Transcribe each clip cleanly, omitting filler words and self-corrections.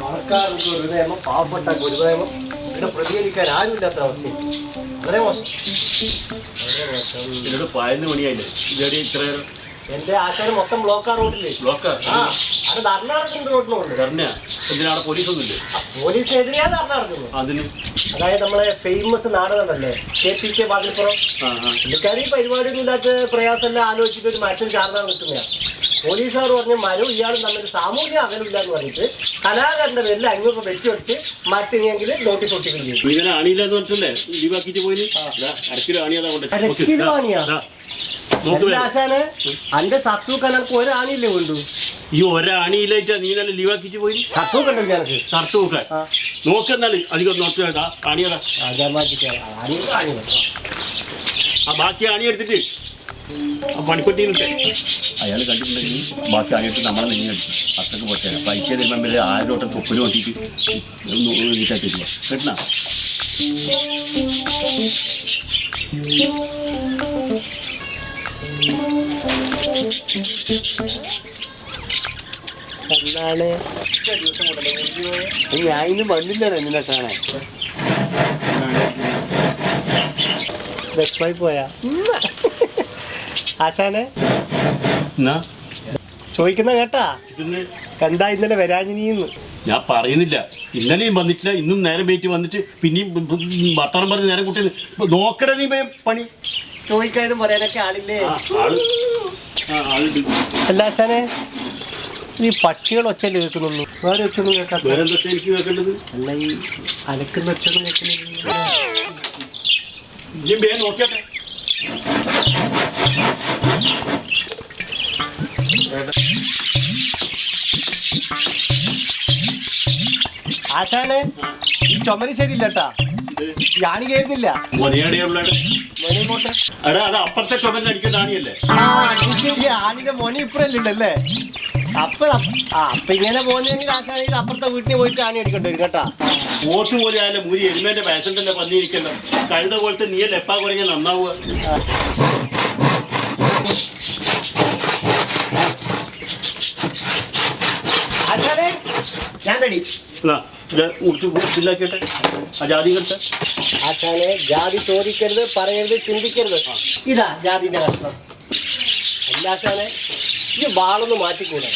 ആൾക്കാർക്ക് ഒരു നിയമം, പാവപ്പെട്ട ഒരു നിയമം, ഇവിടെ പ്രതികരിക്കാൻ ആരുമില്ലാത്ത അവസ്ഥ. വളരെ മോശം. 11 മണിയായില്ലേ? ഇത്ര എന്റെ ആശാന് മൊത്തം ബ്ലോക്കാ റോഡില്ലേ? ബ്ലോക്കാ? അത് ധർണ നടക്കുന്നുണ്ട് റോഡിനോട്. എന്തിനാണ് പോലീസൊന്നുമില്ലേ? പോലീസിനെതിരെയാ ധർണ നടക്കുന്നു. അതിന് അതായത് നമ്മളെ ഫേമസ് നാടകമല്ലേ KPK വാതിൽപ്പുറം, പുള്ളിക്കാരി പരിപാടിയൊന്നും ഇല്ലാത്ത പ്രയാസമെല്ലാം ആലോചിച്ചിട്ട് ഒരു മരത്തിൽ ചാർന്നാണ് നിൽക്കുന്നതാണ്. പോലീസുകാർ പറഞ്ഞ മരവും ഇയാളും തമ്മിൽ സാമൂഹ്യ അകലമില്ല എന്ന് പറഞ്ഞിട്ട് കലാകാരന്റെ പേരിൽ 500 രൂപ വെച്ചുകൊടുത്ത് മരത്തിനെങ്കിൽ നോട്ടീസ് ഒട്ടിക്കുകയും ചെയ്യും. ആശാന് അന്റെ സത്തു കണക്ക് ഒരാണിയില്ലേ വേണ്ടു. ഈ ഒരാണിയിലായിട്ടാ നീ നല്ല ലീവാക്കിട്ട് പോയി. സത്തു കണ്ടല്ലോ എനിക്ക് ഷർട്ട് നോക്കാൻ നോക്കെന്നാല് അധികം നോക്കിയാ ആണിയതാ. ആ ബാക്കി ആണി എടുത്തിട്ട് പണിപ്പെട്ടിയിലിട്ടെ അയാൾ കണ്ടിട്ടുണ്ടെങ്കിൽ ബാക്കി ആണിയെടുത്ത് നമ്മളെ നെഞ്ഞടിച്ചു അത്രക്ക് പോറ്റാണ്. പൈസ തരുമ്പോൾ 1000 വട്ടം തൊപ്പിന് നോക്കിയിട്ട് നീറ്റാക്കില്ല കേട്ടണ. എന്താണ് ഞാൻ ഇന്ന് വന്നില്ലാണ് നിന്നെ കാണാൻ. ബെസ്റ്റായി പോയാ ആശാനെ ചോദിക്കുന്ന കേട്ടാ എന്താ ഇന്നലെ വരാഞ്ഞിനിന്ന്. ഞാൻ പറയുന്നില്ല, ഇന്നലെയും വന്നിട്ടില്ല, ഇന്നും നേരം വെയിറ്റ് വന്നിട്ട് പിന്നെയും വർത്തമാനം പറഞ്ഞ് നേരം കൂട്ടി നോക്കട നീ പണി. ചോദിക്കാനും പറയാനൊക്കെ ആളില്ലേ? അല്ല ആശാനെ ഈ പക്ഷികൾ ഒച്ചയിൽ കേൾക്കുന്നുള്ളൂ, വേറെ ഒച്ചൊന്നും കേൾക്കാത്ത. വേറെ എന്താ എനിക്ക് കേൾക്കേണ്ടത്? അല്ല ഈ അലക്കുന്ന ഒച്ചൊന്നും കേൾക്കുന്നില്ല. നോക്കിയാട്ടെ ആശാനെ ഈ ചുമരി ശരിയില്ലട്ടാ, ഞാണി കയറുന്നില്ല. അപ്പുറത്തെ ചുമന്ന് അടിക്കുന്ന ആണിയല്ലേ? ആണിന്റെ മോനെ ഇപ്പഴല്ലേ അപ്പൊ ഇങ്ങനെ പോകുന്നെങ്കിൽ ആശാനെ ഇത് അപ്പുറത്തെ വീട്ടിൽ പോയിട്ട് ആണി അടിക്കേണ്ടി വരും കേട്ടാ. പോത്ത് പോലെ ആയാലും മൂരി എരുമേന്റെ പാഷന്റെ പന്നിയിരിക്കല്ലോ, കഴുത പോലത്തെ നീയല്ലേ എപ്പാ കുറഞ്ഞ നന്നാവുക. ആശാനെ ഞാൻ റെഡി. ആശാനെ ജാതി ചോദിക്കരുത്, പറയരുത്, ചിന്തിക്കരുത്. ഇതാ ജാതിന്റെ കഷ്ണം. അല്ല ആശാനെ ഈ വാളൊന്ന് മാറ്റിക്കൂടെ?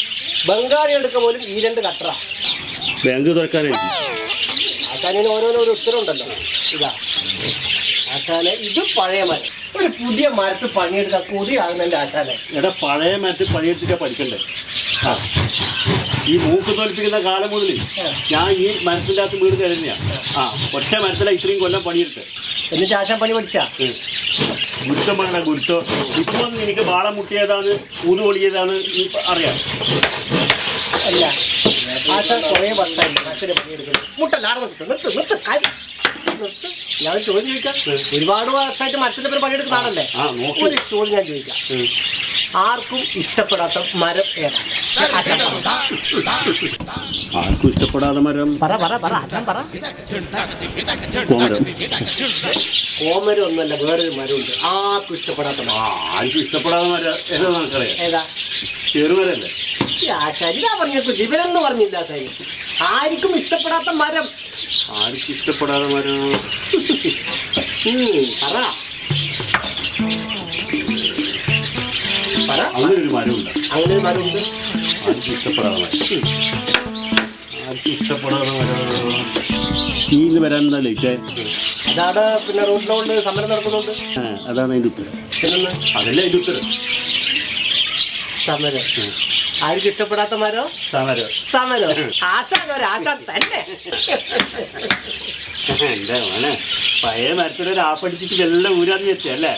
ബംഗാളികൾക്ക് പോലും ഈ 2 കട്ടറ. ബാങ്ക് തുറക്കാനായിട്ട് ആശാനിന് ഓരോരോ ഉത്തരവുണ്ടല്ലോ. ഇതാ ആശാനെ ഇത് പഴയ മരം, ഒരു പുതിയ മരത്ത് പണിയെടുക്കാൻ കൂടിയാകുന്നുണ്ട് ആശാനെ. എടാ പഴയ മരത്ത് പണിയെടുത്തിട്ടാ പഠിക്കണ്ടേ? ഈ മൂക്ക് തോൽപ്പിക്കുന്ന കാലം മുതൽ ഞാൻ ഈ മരത്തിൻ്റെ അകത്ത് വീട് കരുതിയാ. ഒറ്റ മരത്തിലാണ് ഇത്രയും കൊല്ലം പണിയെടുത്ത്. എന്നിട്ട് ആശാൻ പണി പഠിച്ചാ? ഗുരുത്തം വേണ്ട ഗുരുത്തം. ഇപ്പം എനിക്ക് ബാളം മുട്ടിയതാണ്, ഊത് പൊളിയതാണ് അറിയാം. അല്ല ആശാൻ കുറേ വർഷമായി മരത്തിന് പണിയെടുക്കുന്നത്. മുട്ടല്ലാതെ ഞാൻ ചോദ്യം ചോദിക്കാം. ഒരുപാട് വർഷമായിട്ട് മരത്തിന്റെ പേര് പണിയെടുക്കുന്ന ആളല്ലേ? ഒരു ചോദ്യം ഞാൻ ചോദിക്കാം. ആർക്കും ഇഷ്ടപ്പെടാത്ത മരം ഏതാണ്? ആർക്കും ഇഷ്ടപ്പെടാത്ത മരം കോമരം ഒന്നല്ല, വേറൊരു മരമുണ്ട് ആർക്കും ഇഷ്ടപ്പെടാത്ത മരം. ആർക്കും ഇഷ്ടപ്പെടാത്ത മരം ഏതാ നമുക്കറിയാം? ഏതാ? ചെറുമരല്ലേ? ശരിയാ പറഞ്ഞത്. ജീവനെന്ന് പറഞ്ഞില്ല ശരി. ആർക്കും ഇഷ്ടപ്പെടാത്ത മരം. ആർക്കും ഇഷ്ടപ്പെടാത്ത മരം അങ്ങനെ ഒരു മരമുണ്ട്. അങ്ങനെ മരമുണ്ട് ആർക്കും ഇഷ്ടപ്പെടാതെ മരം. ആർക്കും ഇഷ്ടപ്പെടാതെ മരം ഈ ഇന്ന് വരാനെന്താ ലേറ്റ്? അതാണ് പിന്നെ റോഡിലോണ്ട് സമരം നടക്കുന്നുണ്ട്. അതാണ് അതിൻ്റെ ഉത്തരം. അതല്ലേ അതിൻ്റെ ഉത്തരം. സമരം ആർക്കും ഇഷ്ടപ്പെടാത്ത മരം സമരം. സമരം ആശാൻ ഒരാശാൻ തന്നെ. എന്താ മോനെ പഴയ മരത്തിലൊരു ആപ്പടിച്ചിട്ട് എല്ലാം ഊരാന്ന് വെച്ചല്ലേ?